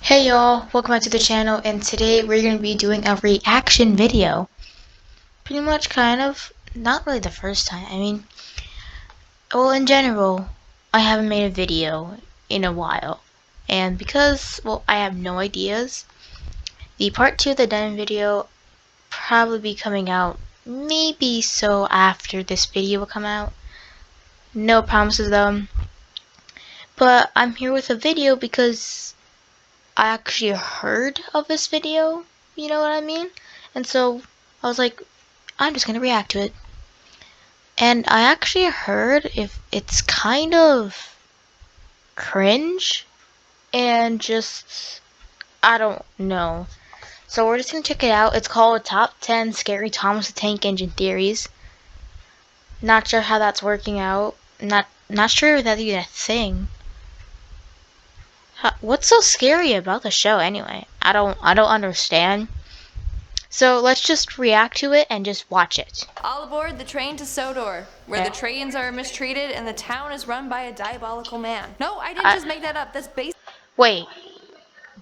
Hey y'all, welcome back to the channel, and today we're going to be doing a reaction video. Pretty much not really the first time. Well, in general, I haven't made a video in a while. And because, well, I have no ideas, the part 2 of the Denim video probably be coming out maybe so after this video will come out. No promises though. But I'm here with a video because I actually heard of this video, you know what I mean? And so I was like, I'm just gonna react to it. And I actually heard if it's kind of cringe and just, I don't know. So we're just gonna check it out. It's called Top 10 Scary Thomas the Tank Engine Theories. Not sure how that's working out. Not sure if that's even a thing. What's so scary about the show anyway? I don't understand. So let's just react to it and just watch it. All aboard the train to Sodor, where the trains are mistreated and the town is run by a diabolical man. No, I didn't just make that up. That's based. Wait,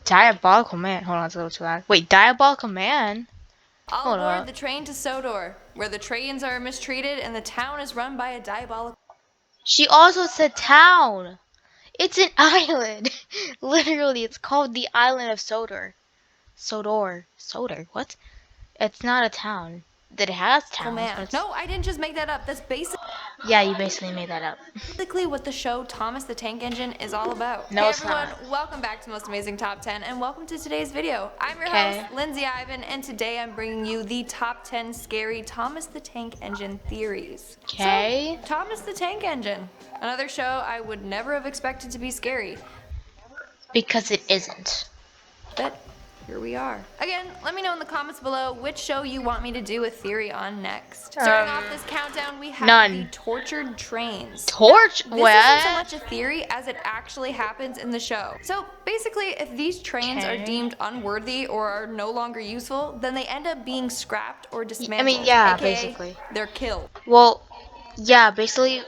diabolical man. Hold on, it's a little too loud. Wait, diabolical man. All aboard the train to Sodor, where the trains are mistreated and the town is run by a diabolical. She also said town. It's an island. Literally, it's called the island of Sodor. Sodor. What? It's not a town. That it has towns. Man. No, I didn't just make that up. That's basically. Yeah, you basically made that up. Basically what the show Thomas the Tank Engine is all about. No, hey it's everyone, not. welcome back to Most Amazing Top 10 and welcome to today's video. I'm your host, Lindsay Ivan, and today I'm bringing you the top 10 scary Thomas the Tank Engine theories. Okay. So, Thomas the Tank Engine. Another show I would never have expected to be scary. Because it isn't. But here we are. Again, let me know in the comments below which show you want me to do a theory on next. Starting off this countdown, we have the tortured trains. This isn't so much a theory as it actually happens in the show. So basically, if these trains are deemed unworthy or are no longer useful, then they end up being scrapped or dismantled. Yeah, AKA, basically. They're killed. Well, yeah, basically,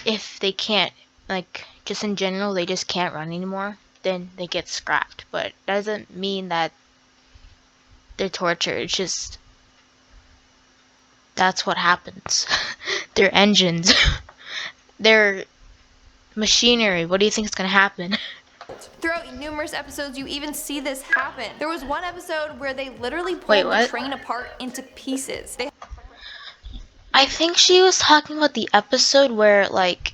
if they can't, like, just in general, they just can't run anymore, then they get scrapped. But it doesn't mean that they're tortured. It's just that's what happens. They're engines. They're machinery. What do you think is gonna happen? Throughout numerous episodes, you even see this happen. There was one episode where they literally pulled the train apart into pieces. I think she was talking about the episode where, like,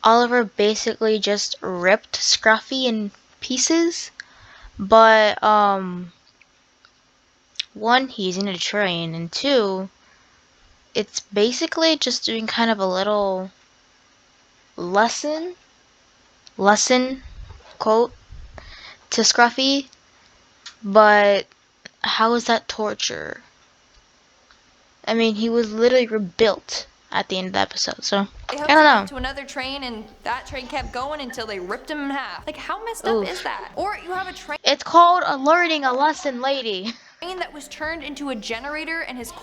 Oliver basically just ripped Scruffy in pieces, but one, he's in a train, and two, it's basically just doing kind of a little lesson quote to Scruffy, but how is that torture? I mean, he was literally rebuilt at the end of the episode, so I don't know. To another train, and that train kept going until they ripped him in half. Like, how messed up is that? Or you have a train. It's called learning a lesson, lady. That was turned into a generator, and his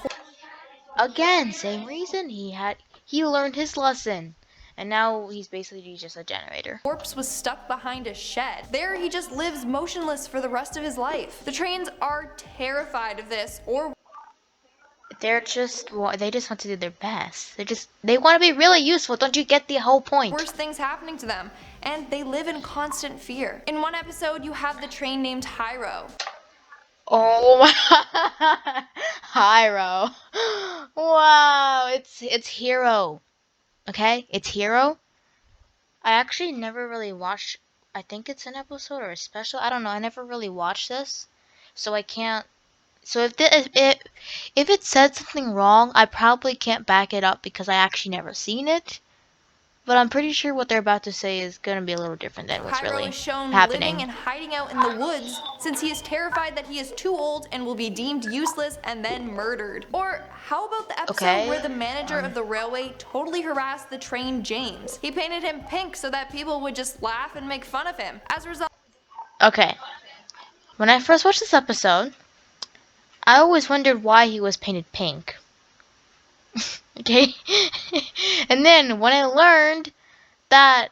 again, same reason. He learned his lesson, and now he's basically just a generator. Corpse was stuck behind a shed. There he just lives motionless for the rest of his life. The trains are terrified of this, or they just want to do their best. They want to be really useful. Don't you get the whole point? Worse things happening to them, and they live in constant fear. In one episode, you have the train named Hyro. Oh my Hyro. Wow, it's Hero. Okay? It's Hero. I actually never really watched, I think it's an episode or a special. I don't know. I never really watched this. So I can't. So if it said something wrong, I probably can't back it up because I actually never seen it. But I'm pretty sure what they're about to say is going to be a little different than what's really is shown happening. Living and hiding out in the woods since he is terrified that he is too old and will be deemed useless and then murdered. Or how about the episode where the manager of the railway totally harassed the train James? He painted him pink so that people would just laugh and make fun of him. As a result. Okay. When I first watched this episode, I always wondered why he was painted pink. Okay? And then when I learned that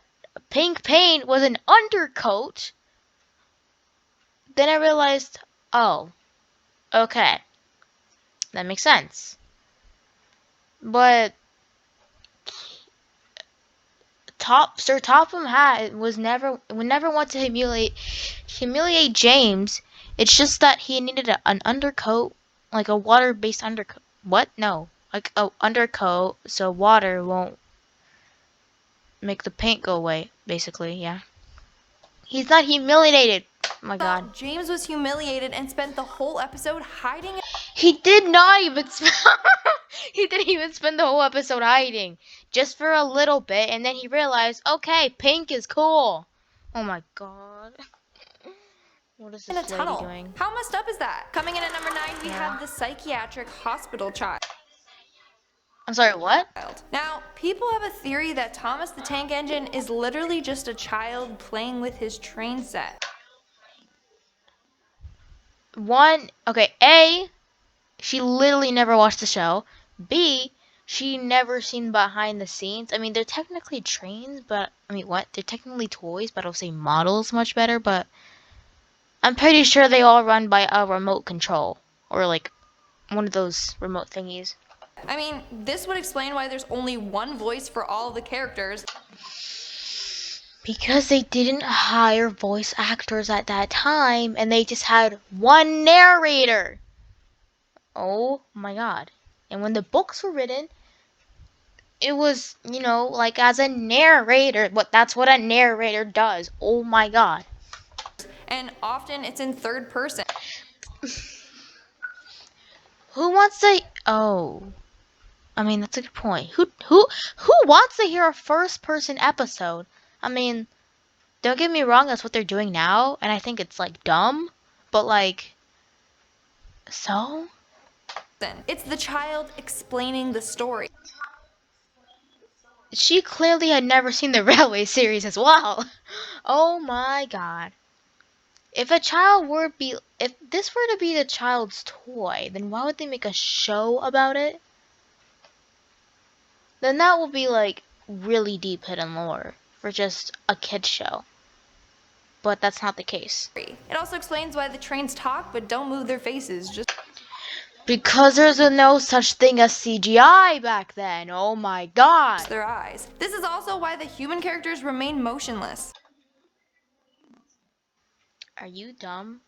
pink paint was an undercoat, then I realized, oh, okay, that makes sense. But Sir Topham Hatt would never want to humiliate James. It's just that he needed an undercoat, like a water-based undercoat. What? No, like a undercoat, so water won't make the paint go away. Basically, yeah. He's not humiliated. Oh my God. James was humiliated and spent the whole episode hiding. He did not even. He didn't even spend the whole episode hiding, just for a little bit, and then he realized, okay, pink is cool. Oh my God. What is In a this lady tunnel. doing? How messed up is that? Coming in at number 9, we have the psychiatric hospital child. I'm sorry, what? Now, people have a theory that Thomas the Tank Engine is literally just a child playing with his train set. A, she literally never watched the show. B, she never seen behind the scenes. I mean, they're technically trains, but they're technically toys, but I'll say models much better, but I'm pretty sure they all run by a remote control or like one of those remote thingies. I mean, this would explain why there's only one voice for all of the characters. Because they didn't hire voice actors at that time, and they just had one narrator. Oh my God. And when the books were written, it was, like as a narrator. That's what a narrator does. Oh my God. And often it's in third person. Who wants to... Oh. That's a good point. Who wants to hear a first-person episode? Don't get me wrong, that's what they're doing now, and I think it's, like, dumb, but, like, so? It's the child explaining the story. She clearly had never seen the Railway series as well. Oh my God. If this were to be the child's toy, then why would they make a show about it? Then that would be, like, really deep hidden lore for just a kid's show. But that's not the case. It also explains why the trains talk but don't move their faces, just because there's no such thing as CGI back then. Oh my God. their eyes. This is also why the human characters remain motionless. Are you dumb?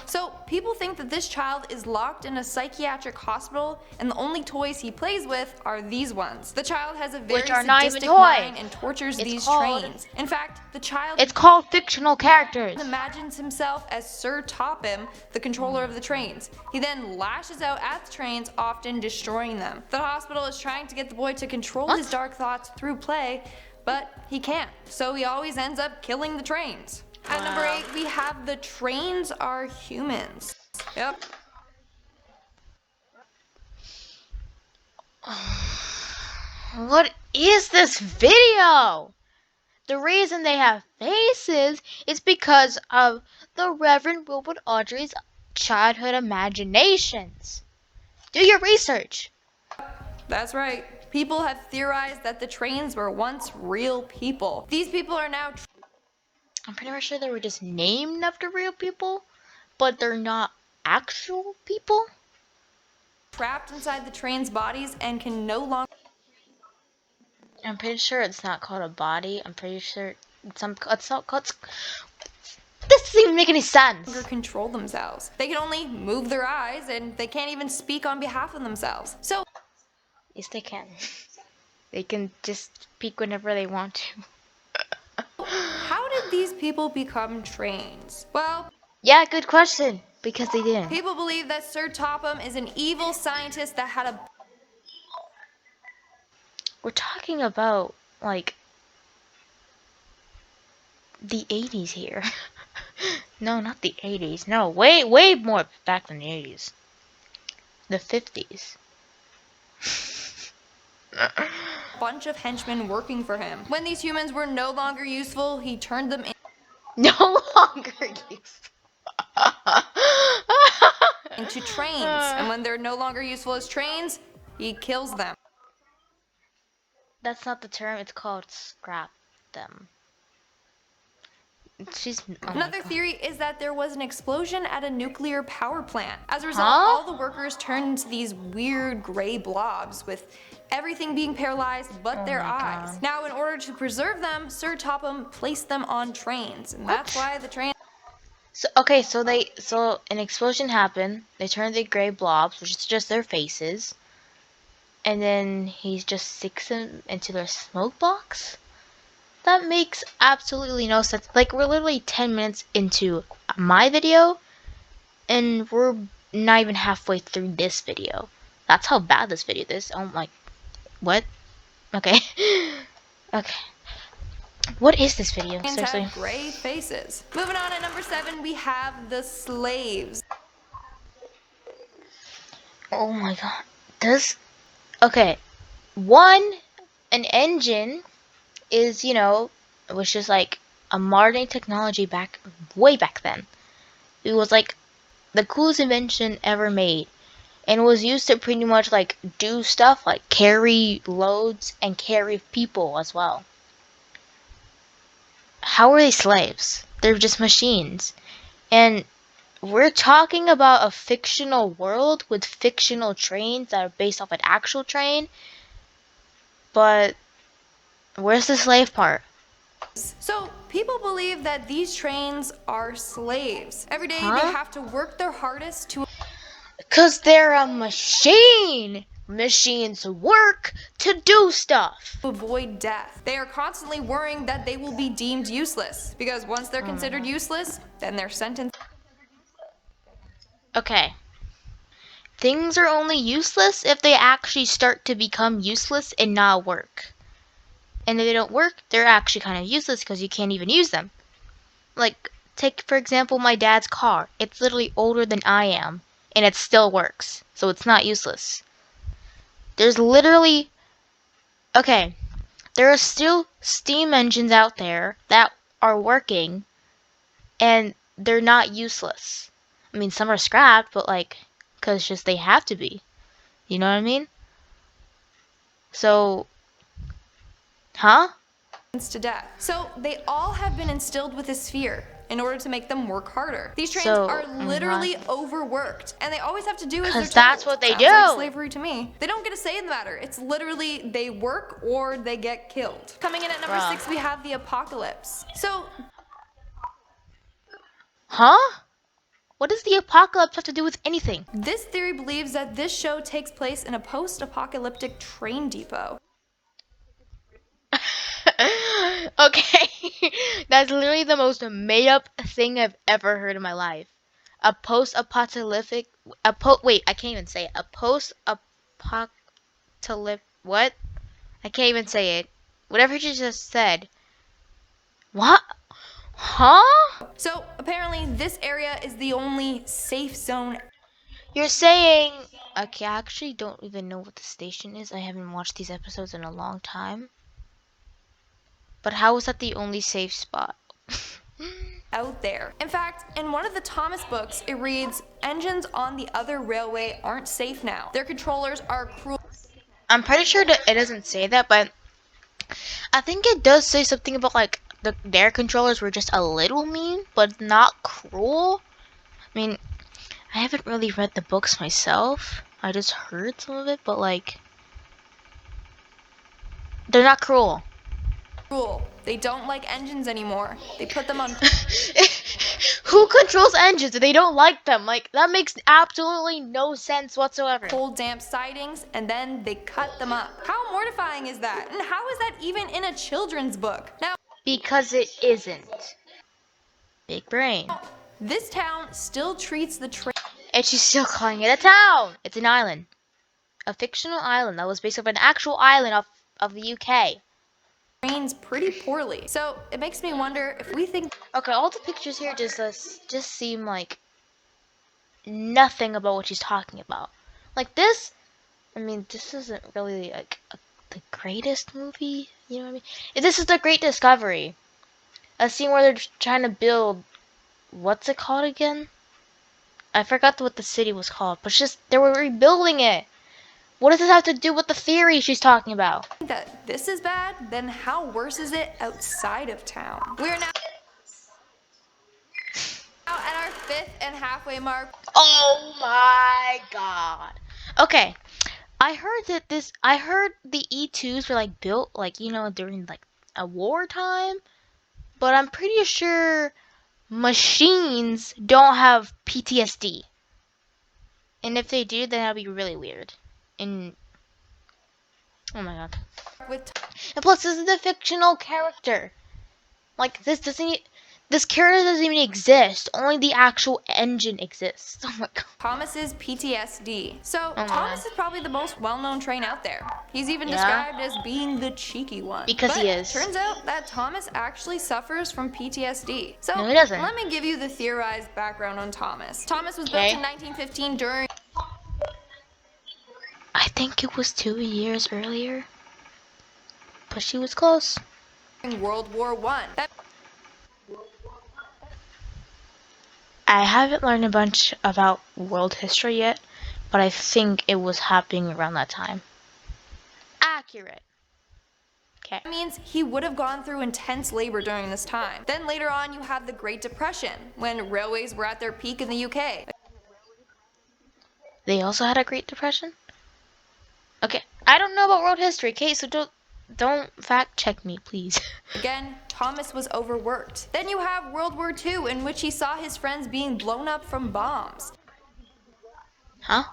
So, people think that this child is locked in a psychiatric hospital, and the only toys he plays with are these ones. The child has a very sadistic mind and tortures these trains. In fact, the child... It's called fictional characters. ...imagines himself as Sir Topham, the controller of the trains. He then lashes out at the trains, often destroying them. The hospital is trying to get the boy to control his dark thoughts through play, but he can't, so he always ends up killing the trains. At number 8, we have the trains are humans. Yep. What is this video? The reason they have faces is because of the Reverend Wilbur Audrey's childhood imaginations. Do your research. That's right. People have theorized that the trains were once real people. These people are now... I'm pretty much sure they were just named after real people, but they're not actual people. Trapped inside the train's bodies and can no longer... I'm pretty sure it's not called a body. I'm pretty sure it's not called... This doesn't even make any sense. ...control themselves. They can only move their eyes, and they can't even speak on behalf of themselves. So... Yes, they can. They can just speak whenever they want to. How did these people become trains? Well... Yeah, good question. Because they didn't. People believe that Sir Topham is an evil scientist that had a... We're talking about, like, the 80s here. No, not the 80s. No, way more back than the 80s. The 50s. bunch of henchmen working for him. When these humans were no longer useful, he turned them no longer useful. into trains. And when they're no longer useful as trains, he kills them. That's not the term, it's called scrap them. Another theory is that there was an explosion at a nuclear power plant. As a result, Huh? all the workers turned into these weird gray blobs with everything being paralyzed but their eyes. God. Now, in order to preserve them, Sir Topham placed them on trains, and that's why the train. So an explosion happened. They turned the gray blobs, which is just their faces, and then he just sticks them into their smoke box. That makes absolutely no sense. Like, we're literally 10 minutes into my video, and we're not even halfway through this video. That's how bad this video is. Oh my, what? Okay. Okay. What is this video? Seriously. Have gray faces. Moving on at number 7, we have the slaves. Oh my god. Okay. An engine is, was just like a modern technology way back then. It was like the coolest invention ever made. And it was used to pretty much like do stuff like carry loads and carry people as well. How are they slaves? They're just machines. And we're talking about a fictional world with fictional trains that are based off an actual train. But where's the slave part? So, people believe that these trains are slaves. Every day they have to work their hardest to. 'Cause they're a machine! Machines work to do stuff. Avoid death. They are constantly worrying that they will be deemed useless, because once they're considered useless, then they're sentenced. Okay. Things are only useless if they actually start to become useless and not work. And if they don't work, they're actually kind of useless because you can't even use them. Like, take for example my dad's car. It's literally older than I am, and it still works. So it's not useless. There's literally... Okay, there are still steam engines out there that are working, and they're not useless. I mean, some are scrapped, but like, because just they have to be. You know what I mean? So... Huh? To death. So they all have been instilled with this fear in order to make them work harder. These trains are literally overworked, and they always have to do as they're told. That's what they Sounds do. Like slavery to me. They don't get a say in the matter. It's literally they work or they get killed. Coming in at number 6, we have the apocalypse. So. Huh? What does the apocalypse have to do with anything? This theory believes that this show takes place in a post-apocalyptic train depot. Okay, that's literally the most made-up thing I've ever heard in my life. A post-apocalyptic, wait, I can't even say it. A post-apocalyptic, what? I can't even say it. Whatever you just said. What? Huh? So apparently this area is the only safe zone. You're saying, okay, I actually don't even know what the station is. I haven't watched these episodes in a long time. But how is that the only safe spot? Out there. In fact, in one of the Thomas books, it reads, engines on the other railway aren't safe now. Their controllers are cruel. I'm pretty sure that it doesn't say that, but I think it does say something about like their controllers were just a little mean, but not cruel. I mean, I haven't really read the books myself. I just heard some of it, but like, they're not cruel. They don't like engines anymore. They put them on. Who controls engines if they don't like them? Like, that makes absolutely no sense whatsoever. Cold, damp sidings, and then they cut them up. How mortifying is that? And how is that even in a children's book? Now, because it isn't. Big brain. This town still treats the train. And she's still calling it a town. It's an island. A fictional island that was based off an actual island of the UK. Trains pretty poorly. So it makes me wonder if we think. Okay, all the pictures here just seem like nothing about what she's talking about. Like this, I mean, this isn't really like the greatest movie. You know what I mean? This is The Great Discovery. A scene where they're trying to build, what's it called again? I forgot what the city was called, but just they were rebuilding it. What does this have to do with the theory she's talking about? That this is bad, then how worse is it outside of town? We're now. 5th and halfway mark. Oh my god. Okay. I heard the E2s were like built like, you know, during like a wartime, but I'm pretty sure machines don't have PTSD. And if they do, then that'd be really weird. And oh my god. With And plus, this is a fictional character. Like this character doesn't even exist. Only the actual engine exists. Oh my god. Thomas's PTSD. So Oh my Thomas god. is probably the most well-known train out there. He's even Yeah? described as being the cheeky one. Because but he is. Turns out that Thomas actually suffers from PTSD. So No, he doesn't. let me give you the theorized background on Thomas. Thomas was built in 1915 during. I think it was 2 years earlier. But she was close. World War I. I haven't learned a bunch about world history yet, but I think it was happening around that time. Accurate. Okay. That means he would have gone through intense labor during this time. Then later on you have the Great Depression, when railways were at their peak in the UK. They also had a Great Depression? Okay. I don't know about world history, okay? So don't fact check me, please. Again, Thomas was overworked. Then you have World War II, in which he saw his friends being blown up from bombs. Huh?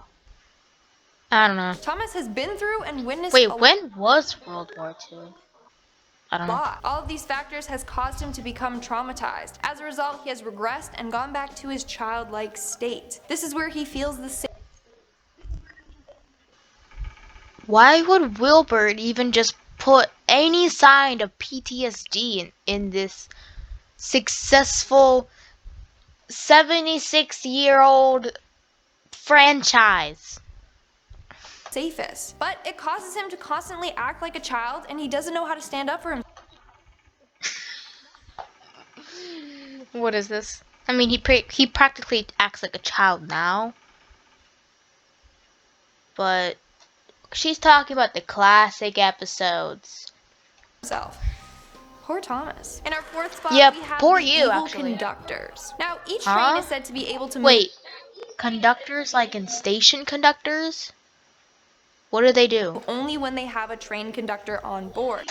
I don't know. Thomas has been through and witnessed Wait, when was World War II? I don't know. lot. All of these factors has caused him to become traumatized. As a result, he has regressed and gone back to his childlike state. This is where he feels the same. Why would Wilbur even just put any sign of PTSD in this successful 76-year-old franchise? Safest. But it causes him to constantly act like a child, and he doesn't know how to stand up for himself. What is this? I mean, he practically acts like a child now. But she's talking about the classic episodes. Poor Thomas. In our 4th spot, Yep, we have poor the you, evil actually. conductors. Now, each Huh? train is said to be able to move. Wait, conductors like in station conductors? What do they do? Only when they have a train conductor on board.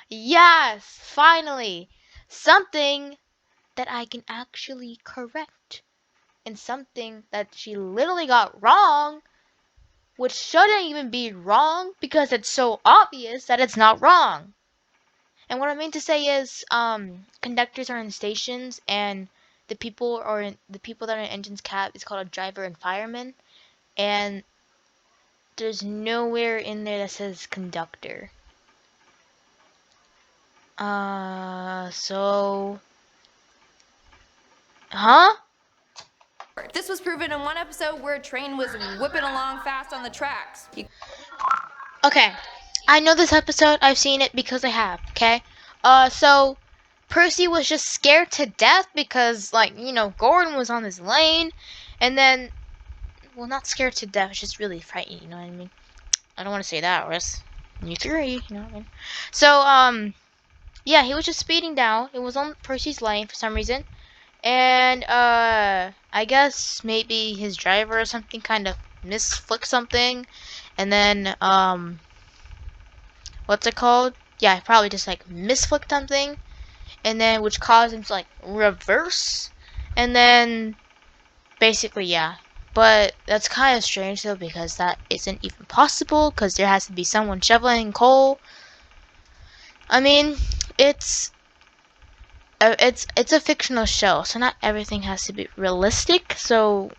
Yes, finally. Something that I can actually correct. And something that she literally got wrong, which shouldn't even be wrong because it's so obvious that it's not wrong. And what I mean to say is, conductors are in stations, and the people that are in engine's cab is called a driver and fireman, and there's nowhere in there that says conductor. Huh? This was proven in one episode where a train was whipping along fast on the tracks. Okay, I know this episode. I've seen it because I have. Okay, so Percy was just scared to death because, like, you know, Gordon was on his lane, and then, well, not scared to death. It's just really frightening. You know what I mean? I don't want to say that, or else you three. You know what I mean? So, yeah, he was just speeding down. It was on Percy's lane for some reason, and I guess maybe his driver or something kind of misflicked something, and then what's it called? Yeah, probably just like misflicked something, and then which caused him to like reverse, and then basically yeah. But that's kind of strange though, because that isn't even possible, because there has to be someone shoveling coal. I mean, it's a fictional show, so not everything has to be realistic. So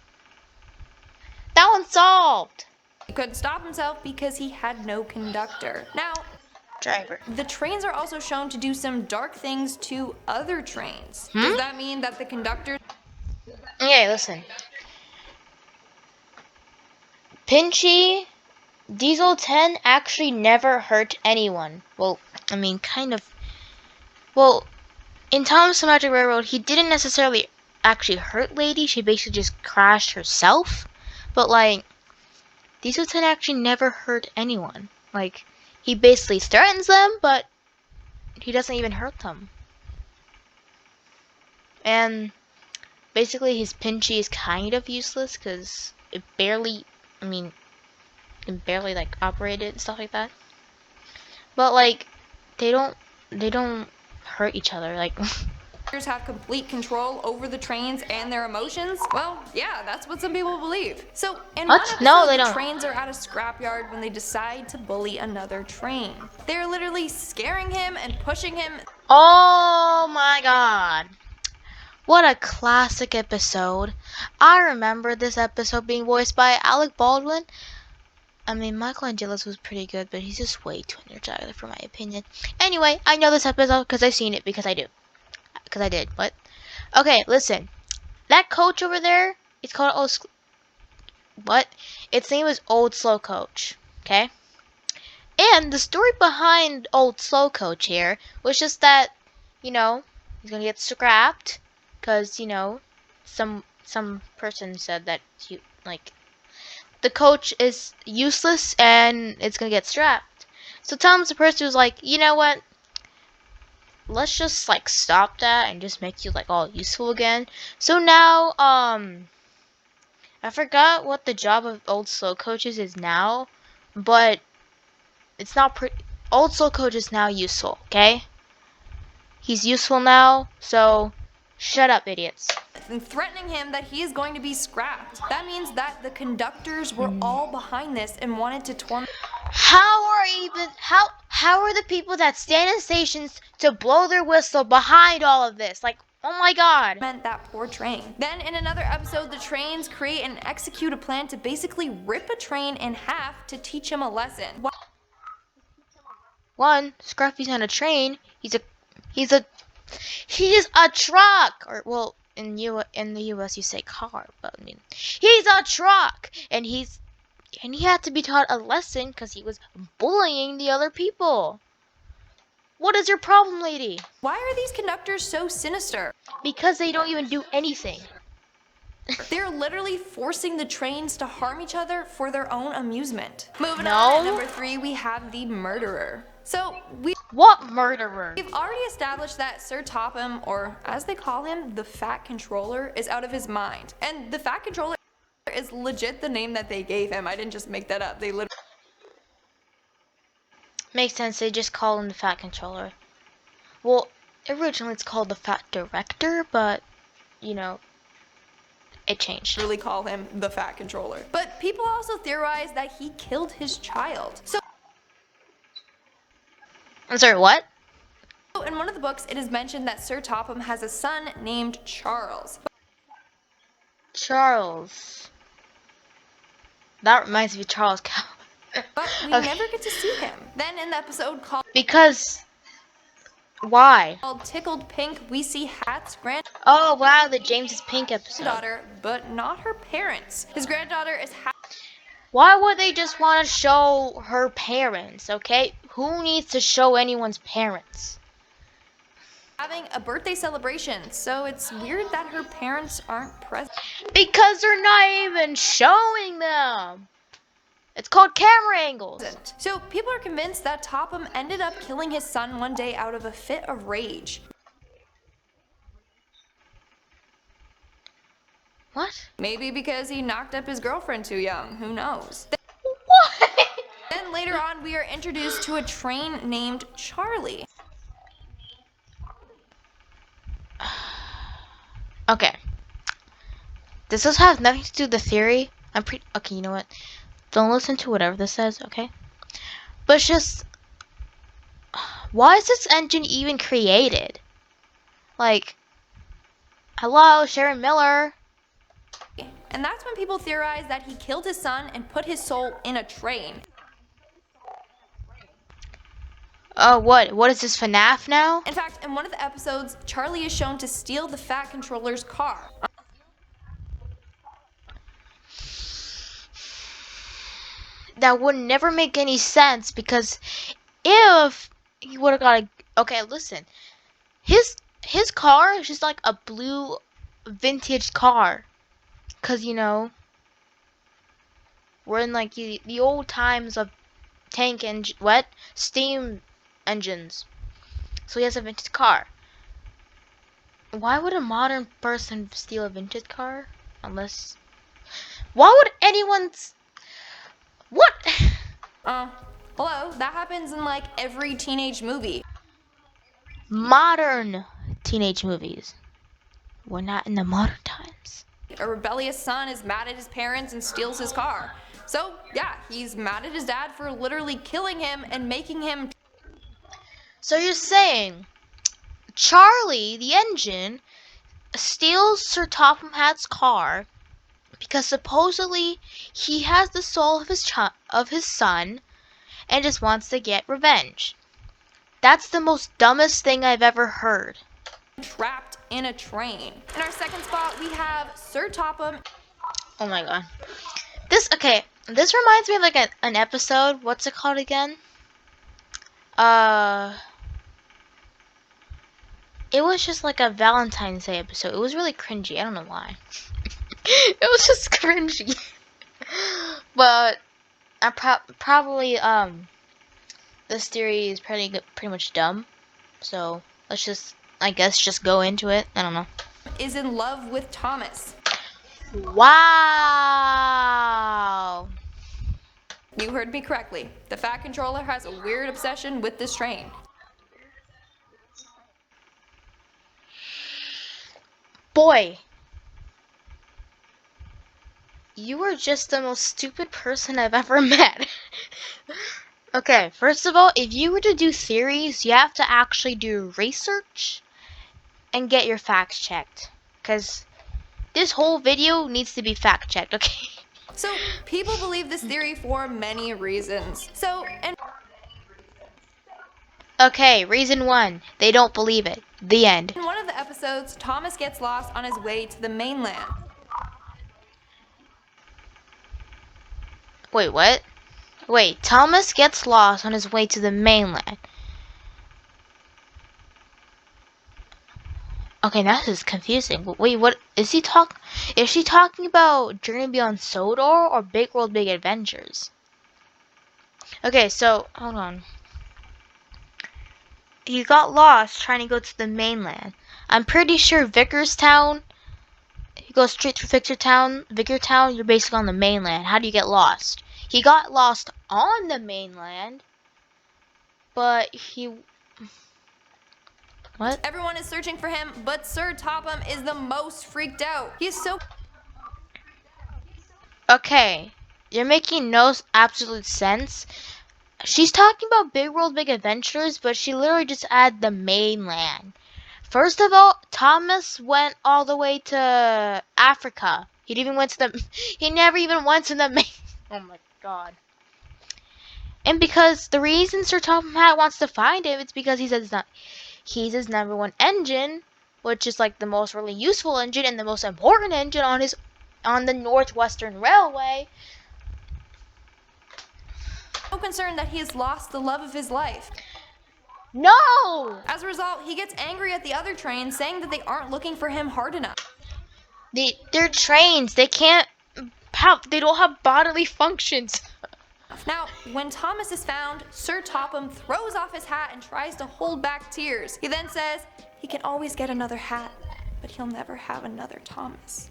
that one's solved. He couldn't stop himself because he had no conductor. Now, Driver. the trains are also shown to do some dark things to other trains. Does that mean that the conductors... Okay, listen. Pinchy, Diesel 10 actually never hurt anyone. Well, I mean, kind of. Well, in Thomas the Magic Railroad, he didn't necessarily actually hurt Lady. She basically just crashed herself. But, like, Diesel 10 actually never hurt anyone. Like, he basically threatens them, but he doesn't even hurt them. And basically his Pinchy is kind of useless because it barely, I mean, can barely like operate it and stuff like that. But like, they don't hurt each other. Like, have complete control over the trains and their emotions? Well, yeah, that's what some people believe. So, in one what? episode, No, they the don't. trains are at a scrapyard when they decide to bully another train. They're literally scaring him and pushing him. Oh my god. What a classic episode. I remember this episode being voiced by Alec Baldwin. I mean, Michelangelo's was pretty good, but he's just way too energetic for my opinion. Anyway, I know this episode because I've seen it because I do. Because I did. What? Okay, listen. That coach over there, it's called what? Its name is Old Slow Coach. Okay? And the story behind Old Slow Coach here was just that, you know, he's gonna get scrapped because, you know, some person said that he, like, the coach is useless and it's gonna get scrapped. So Tom's the person who's like, you know what? Let's just like stop that and just make you like all useful again. So now, I forgot what the job of Old Slow Coaches is now, but it's not Old Slow Coach is now useful, okay? He's useful now, so shut up, idiots. And threatening him that he is going to be scrapped. That means that the conductors were all behind this and wanted to torment. How are the people that stand in stations to blow their whistle behind all of this? Like, oh my god. Meant that poor train. Then in another episode, the trains create and execute a plan to basically rip a train in half to teach him a lesson. One, Scruffy's not a train. He's a truck. Or well, in the US you say car, but I mean, he's a truck, and he had to be taught a lesson because he was bullying the other people. What is your problem, lady? Why are these conductors so sinister? Because they don't even do anything. They're literally forcing the trains to harm each other for their own amusement. Moving No. on, at number 3, we have the murderer. So What murderer? we've already established that Sir Topham, or as they call him, the Fat Controller, is out of his mind. And the Fat Controller is legit the name that they gave him. I didn't just make that up. They literally Makes sense, they just call him the Fat Controller. Well, originally it's called the Fat Director, but, you know, it changed. really call him the Fat Controller. But people also theorize that he killed his child. So I'm sorry, what? in one of the books, it is mentioned that Sir Topham has a son named Charles. Charles. That reminds me of Charles Cow. But we never get to see him. Then in the episode called Why? Tickled Pink, we see Hat's Oh wow, the James is Pink episode. granddaughter, but not her parents. His granddaughter is Why would they just want to show her parents, okay? Who needs to show anyone's parents? having a birthday celebration, so it's weird that her parents aren't present. Because they're not even showing them. It's called camera angles. So people are convinced that Topham ended up killing his son one day out of a fit of rage. What? Maybe because he knocked up his girlfriend too young, who knows? What? Then later on we are introduced to a train named Charlie. Okay. This does have nothing to do with the theory. Okay, you know what? Don't listen to whatever this says, okay? But it's just, why is this engine even created? Like, hello, Sharon Miller. And that's when people theorize that he killed his son and put his soul in a train. Oh, what is this, FNAF now? In fact, in one of the episodes, Charlie is shown to steal the Fat Controller's car. That would never make any sense because if he would have got okay, listen, his car is just like a blue vintage car, cause you know we're in like the old times of steam engines, so he has a vintage car. Why would a modern person steal a vintage car? Unless... Why would anyone's... What? Hello, that happens in like every teenage movie. Modern teenage movies. We're not in the modern times. A rebellious son is mad at his parents and steals his car. So, yeah, he's mad at his dad for literally killing him and making him... So you're saying Charlie, the engine, steals Sir Topham Hatt's car because supposedly he has the soul of his son and just wants to get revenge. That's the most dumbest thing I've ever heard. Trapped in a train. In our second spot, we have Sir Topham. Oh my god. This reminds me of like an episode. What's it called again? It was just like a Valentine's Day episode. It was really cringy. I don't know why. It was just cringy. But I probably this theory is pretty much dumb. So let's just, I guess, just go into it. I don't know. Is in love with Thomas. Wow. You heard me correctly. The Fat Controller has a weird obsession with this train. Boy, you are just the most stupid person I've ever met. Okay, first of all, if you were to do theories, you have to actually do research and get your facts checked. Because this whole video needs to be fact checked, okay? So, people believe this theory for many reasons. Okay, reason 1, they don't believe it. The end. In one of the episodes, Thomas gets lost on his way to the mainland. Wait, what? Wait, Thomas gets lost on his way to the mainland. Okay, that is confusing. Wait, what is he talking? Is she talking about Journey Beyond Sodor or Big World Big Adventures? Okay, so hold on. He got lost trying to go to the mainland. I'm pretty sure Vickerstown. You go straight through Vickertown, you're basically on the mainland. How do you get lost? He got lost on the mainland, but what? Everyone is searching for him, but Sir Topham is the most freaked out. He is so... Okay, you're making no absolute sense. She's talking about Big World Big Adventures, but she literally just added the mainland. First of all, Thomas went all the way to Africa. He never even went to the main. Oh my god. And because the reason Sir Topham Hatt wants to find him, it's because he's his #1 engine, which is like the most really useful engine and the most important engine on the Northwestern Railway. So concerned that he has lost the love of his life. No! As a result, he gets angry at the other trains, saying that they aren't looking for him hard enough. They're trains. They don't have bodily functions. Now, when Thomas is found, Sir Topham throws off his hat and tries to hold back tears. He then says he can always get another hat, but he'll never have another Thomas.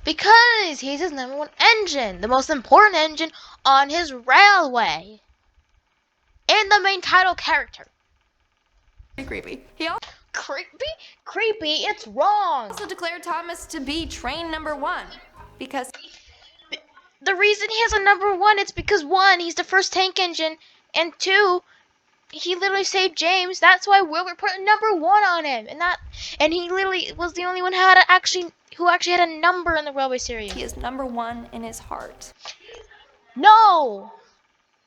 Because he's his #1 engine, the most important engine on his railway. And the main title character. Creepy. Creepy, it's wrong. Also declared Thomas to be train #1 because the reason he has a #1, it's because 1, he's the first tank engine, and 2, he literally saved James. That's why Wilbur put a #1 on him, and he literally was the only one who actually had a number in the railway series. He is #1 in his heart. No,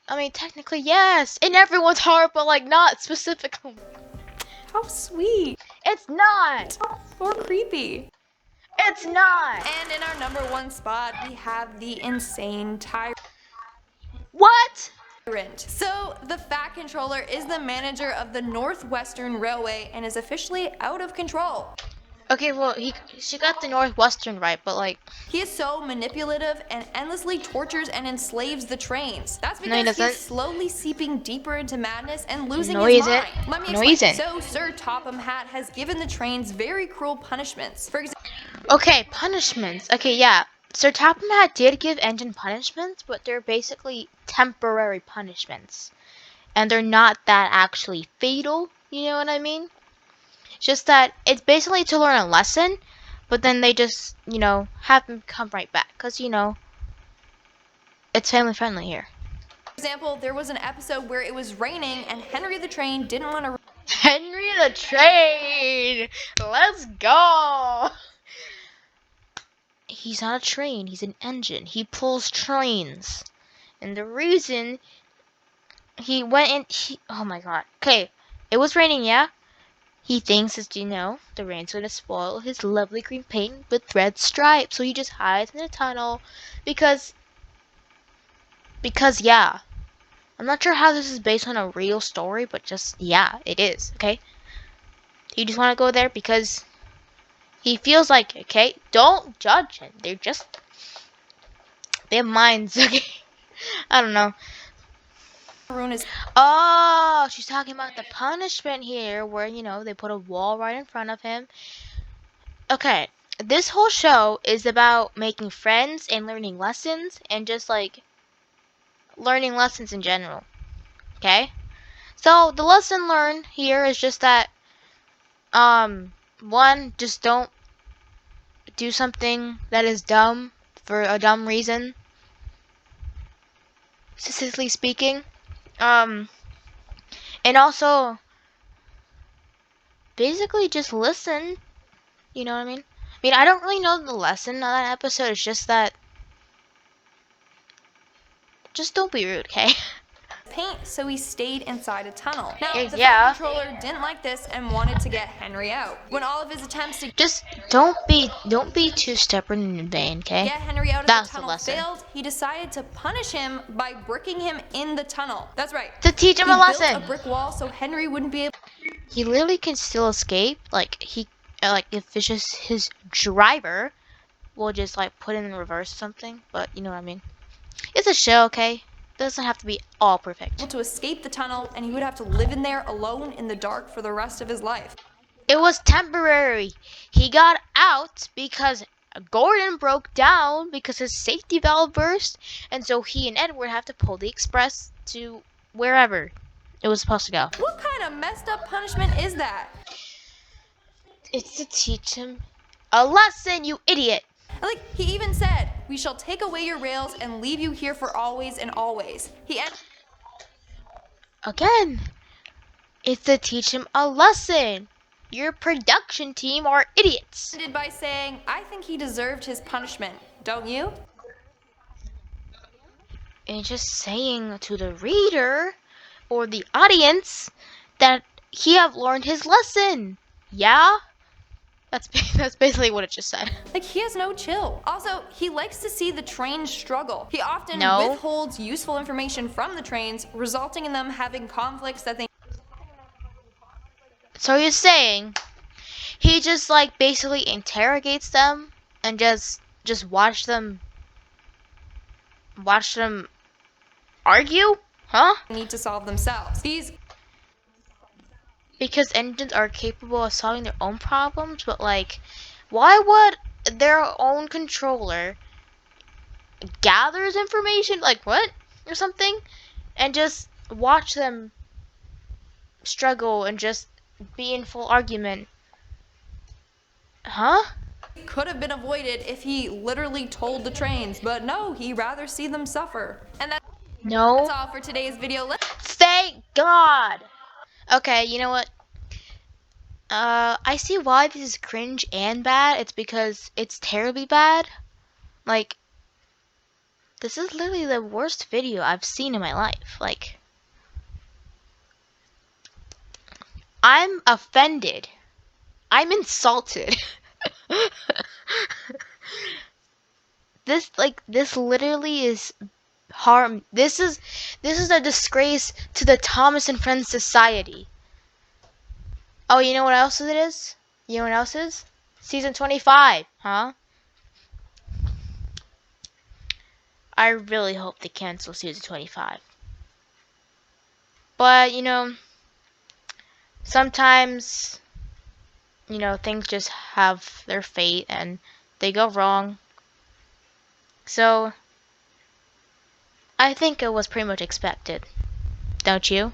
I mean technically yes, in everyone's heart, but like not specifically. How sweet. It's not. Or creepy. It's not. And in our #1 spot, we have the insane TYRANT. What? So, the Fat Controller is the manager of the Northwestern Railway and is officially out of control. Okay, well, she got the Northwestern right, but like... He is so manipulative and endlessly tortures and enslaves the trains. That's No, he because he's doesn't. slowly seeping deeper into madness and losing No, his he isn't. mind. Let me No, he explain. isn't. So, Sir Topham Hatt has given the trains very cruel punishments. For example, Okay, punishments. Okay, yeah. Sir Topham Hatt did give Engine punishments, but they're basically temporary punishments. And they're not that actually fatal, you know what I mean? Just that it's basically to learn a lesson, but then they just, have him come right back. Because, it's family friendly here. there was an episode where it was raining and Henry the Train didn't want to... Henry the Train! Let's go! He's not a train, he's an engine. He pulls trains. And the reason he went in, oh my god. Okay, it was raining, yeah? He thinks it's, the rain's gonna spoil his lovely green paint with red stripes. So he just hides in a tunnel because, yeah. I'm not sure how this is based on a real story, but just, yeah, it is, okay? He just want to go there because he feels like, okay? Don't judge him. They have minds, okay? I don't know. Oh, she's talking about the punishment here where, they put a wall right in front of him. Okay, this whole show is about making friends and learning lessons and just like learning lessons in general. Okay? So the lesson learned here is just that one, just don't do something that is dumb for a dumb reason. Statistically speaking. And also basically just listen. You know what I mean? I mean, I don't really know the lesson of that episode. It's just that just don't be rude, okay? paint, so he stayed inside a tunnel. Now, the Yeah. flight controller didn't like this and wanted to get Henry out. When all of his attempts to Just don't be too stubborn and in vain, okay? get Henry out of That's the the tunnel lesson. failed, he decided to punish him by bricking him in the tunnel. That's right. To teach him He a lesson. built a brick wall so Henry wouldn't be able... He literally can still escape. Like if it's just his driver will just like put it in reverse or something. But you know what I mean. It's a show, okay? Doesn't have to be all perfect. to escape the tunnel, and he would have to live in there alone in the dark for the rest of his life. It was temporary. He got out because Gordon broke down because his safety valve burst, and so he and Edward have to pull the express to wherever it was supposed to go. What kind of messed up punishment is that? It's to teach him a lesson, you idiot. Like, he even said, "We shall take away your rails and leave you here for always and always." Again, it's to teach him a lesson. Your production team are idiots. Ended by saying, "I think he deserved his punishment, don't you?" And just saying to the reader or the audience that he have learned his lesson. Yeah? That's basically what it just said. Like, he has no chill. Also, he likes to see the trains struggle. He often withholds useful information from the trains, resulting in them having conflicts that they... So you're saying he just like basically interrogates them and just watch them argue? Huh? need to solve themselves. Because engines are capable of solving their own problems, but like, why would their own controller gathers information, like what? Or something? And just watch them struggle and just be in full argument. Huh? Could have been avoided if he literally told the trains, but no, he'd rather see them suffer. And that's all for today's video. Thank God! Okay, you know what? I see why this is cringe and bad. It's because it's terribly bad. Like, this is literally the worst video I've seen in my life. Like, I'm offended. I'm insulted. This literally is harm. This is a disgrace to the Thomas and Friends Society. Oh, you know what else it is? You know what else is? Season 25, huh? I really hope they cancel season 25. But, sometimes, things just have their fate and they go wrong. So, I think it was pretty much expected. Don't you?